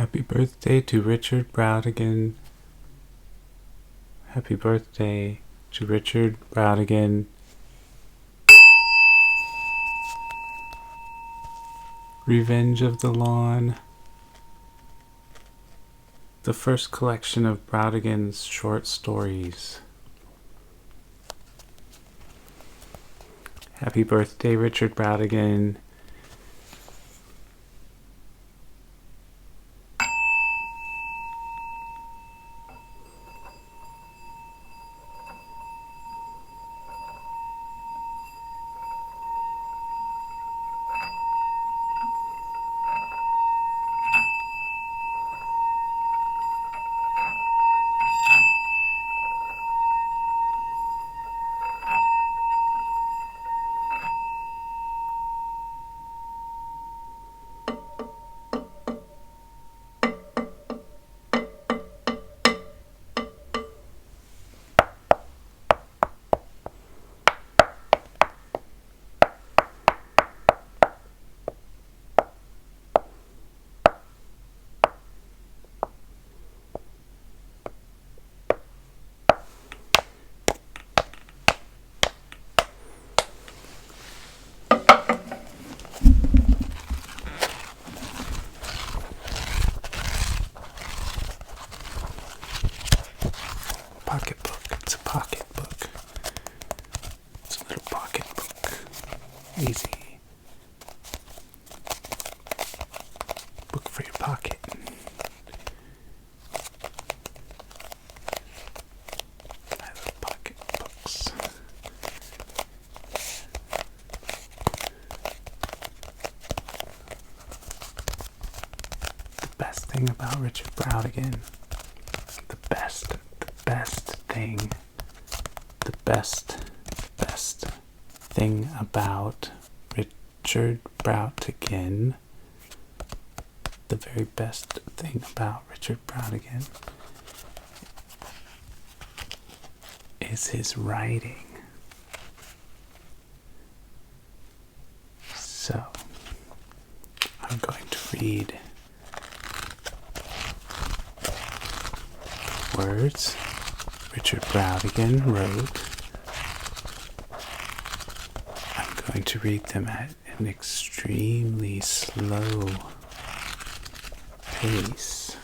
Happy birthday to Richard Brautigan. Happy birthday to Richard Brautigan. Revenge of the Lawn. The first collection of Brautigan's short stories. Happy birthday, Richard Brautigan. Pocketbook. It's a pocketbook. It's a little pocketbook. Easy. Book for your pocket. I love pocketbooks. The best thing about Richard Brautigan. The best thing about Richard Brautigan, the very best thing about Richard Brautigan is his writing. So, I'm going to read words Richard Brautigan wrote. I'm going to read them at an extremely slow pace.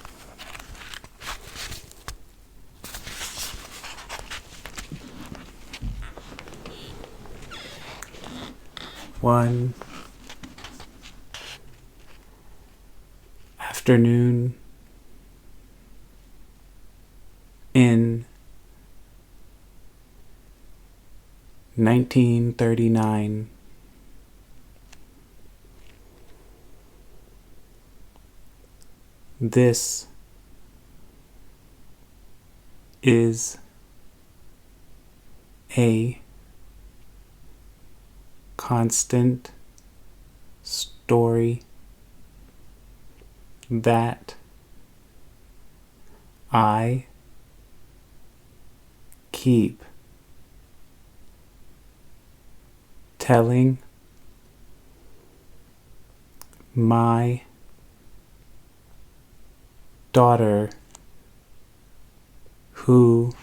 One afternoon in 1939, this is a constant story that I keep telling my daughter, who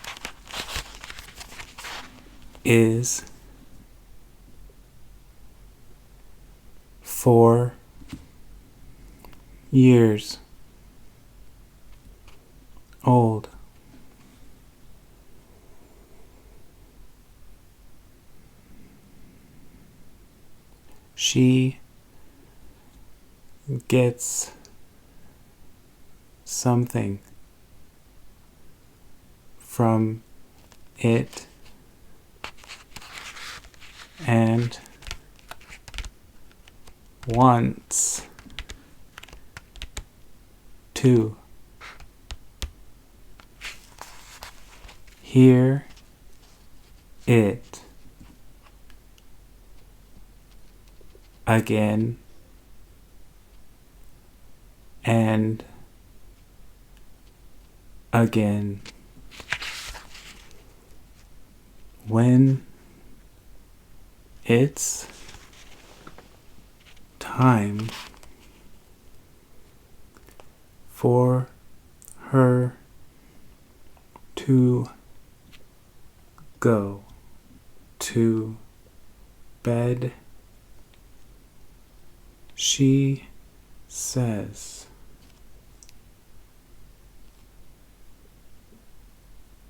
is 4 years old. She gets something from it and wants to hear it again and again. When it's time for her to go to bed. She says,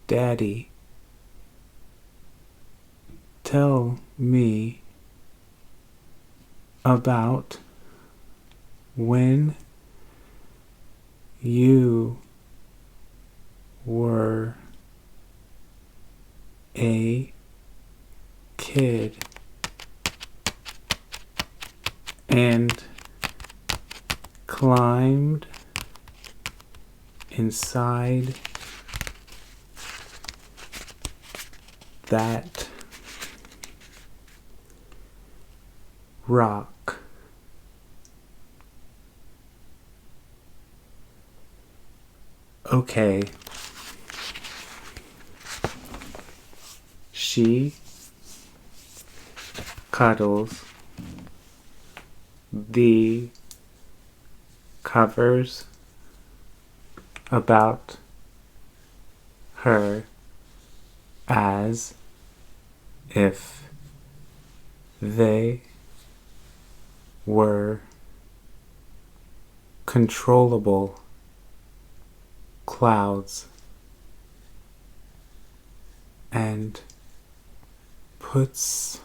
"Daddy, tell me about when you were a kid and climbed inside that rock." Okay. She cuddles the covers about her as if they were controllable clouds, and puts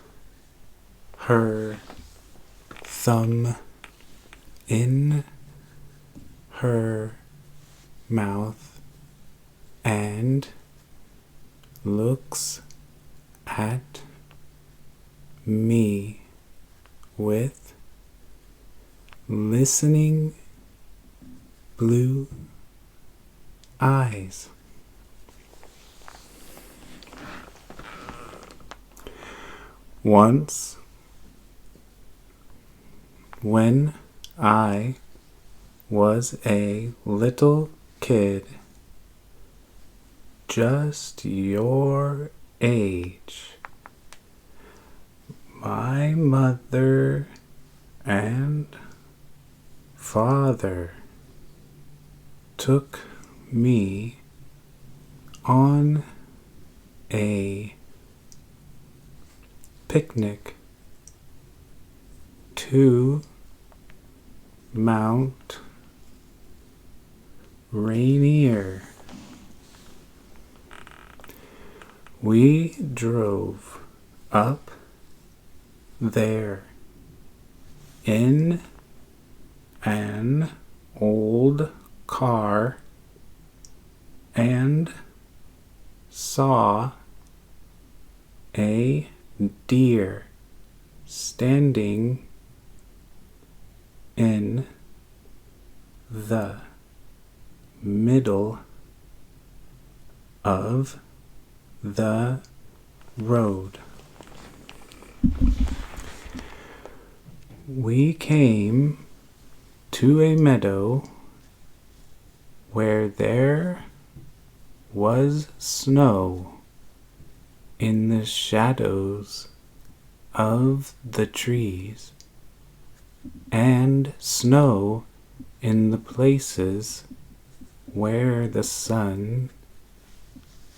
her thumb in her mouth and looks at me with listening blue eyes. Once, when I was a little kid, just your age, my mother and father took me on a picnic to Mount Rainier. We drove up there in an old car and saw a deer standing in the middle of the road. We came to a meadow where there was snow in the shadows of the trees, and snow in the places where the sun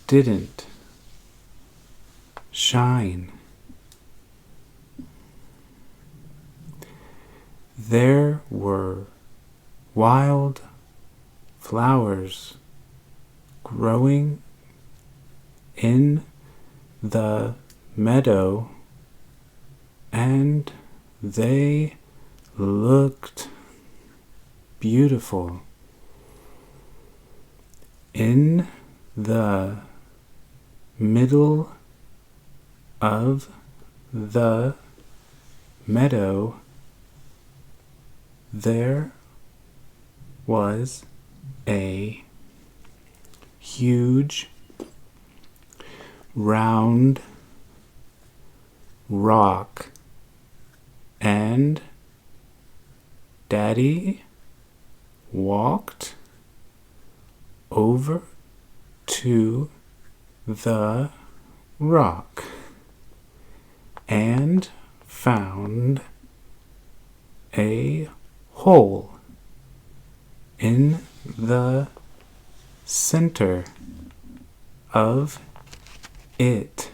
didn't shine. There were wild flowers growing in the meadow, and they looked beautiful. In the middle of the meadow, there was a huge round rock, and Daddy walked over to the rock and found a hole in the center of it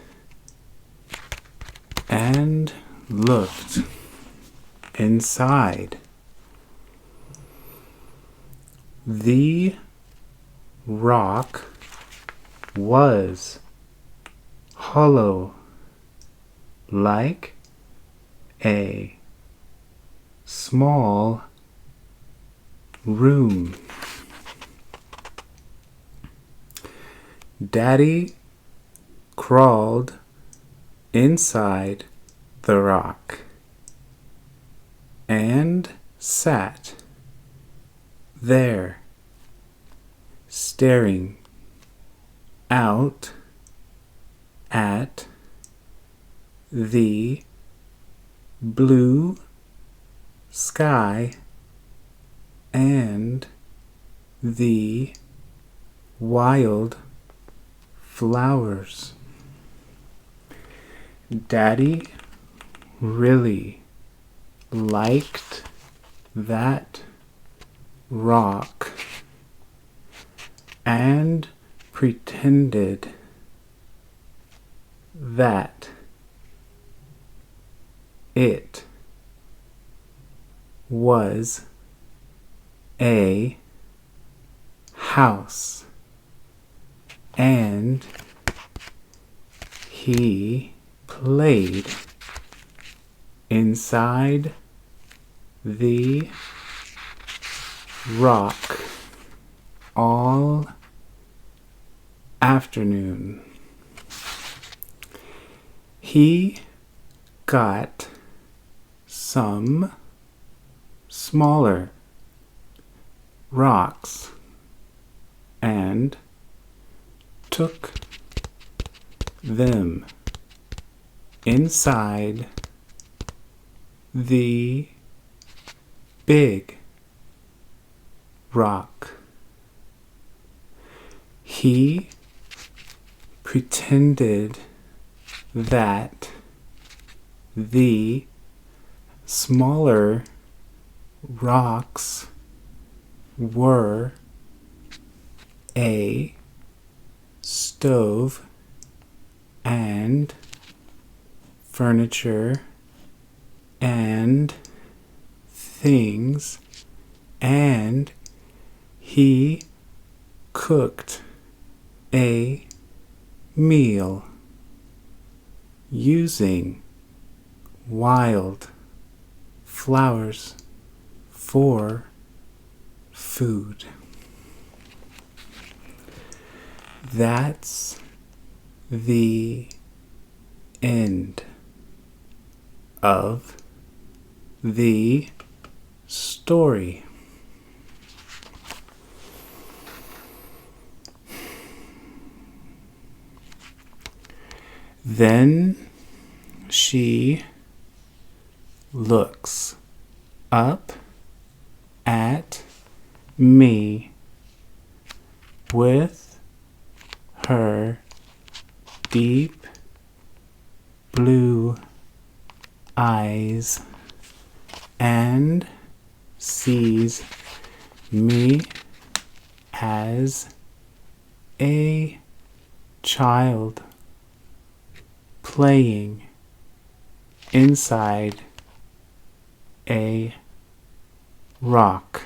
and looked inside. The rock was hollow, like a small room. Daddy crawled inside the rock and sat there, staring out at the blue sky and the wild flowers. Daddy really liked that rock and pretended that it was a house, and he played inside the rock all afternoon. He got some smaller rocks and took them inside the big rock. He pretended that the smaller rocks were a stove and furniture and things, and he cooked a meal using wild flowers for food. That's the end of the story. Then she looks up at me with her deep blue eyes and sees me as a child playing inside a rock,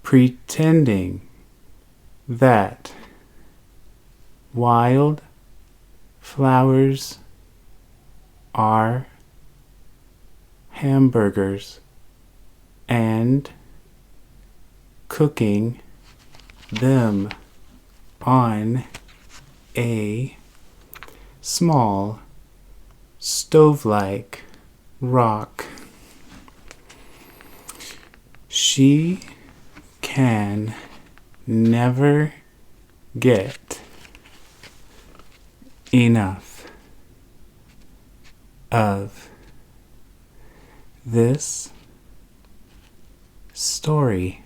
pretending that wild flowers are hamburgers and cooking them on a small stove-like rock. She can never get enough of this story.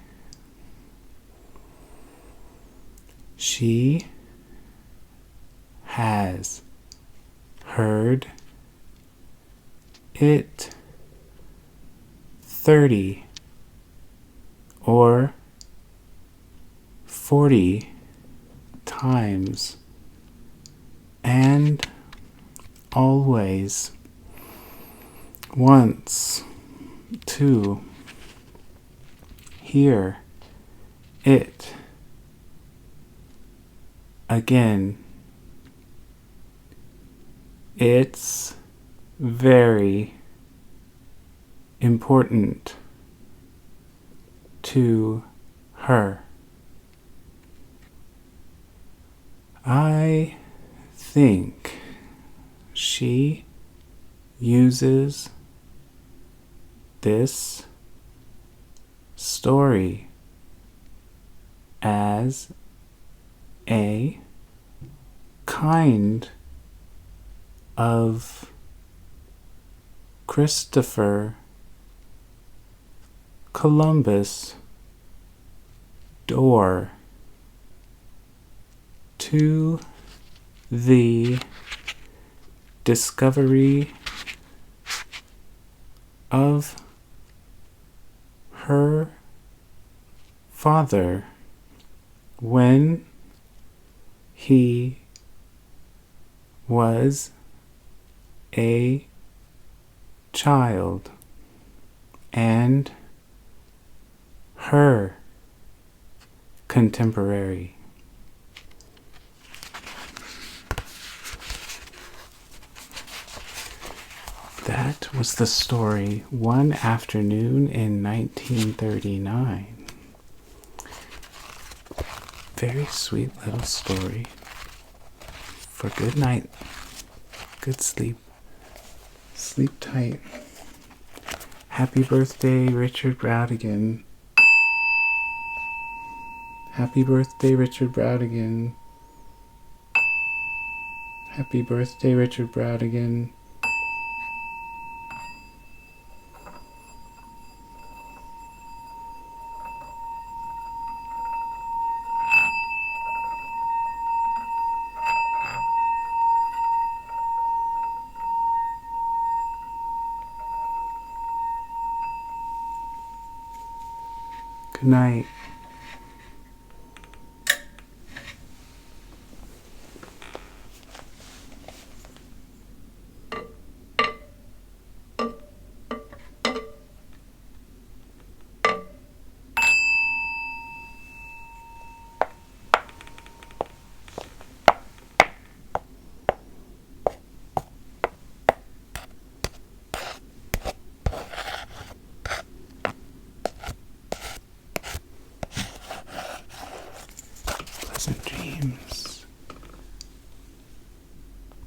She has heard it 30 or 40 times and always. Once to hear it again. It's very important to her. I think she uses this story as a kind of Christopher Columbus door to the discovery of her father when he was a child and her contemporary. That was the story One Afternoon in 1939. Very sweet little story for good night, good sleep. Sleep tight. Happy birthday, Richard Brautigan. Happy birthday, Richard Brautigan. Happy birthday, Richard Brautigan. Good night. Pleasant dreams.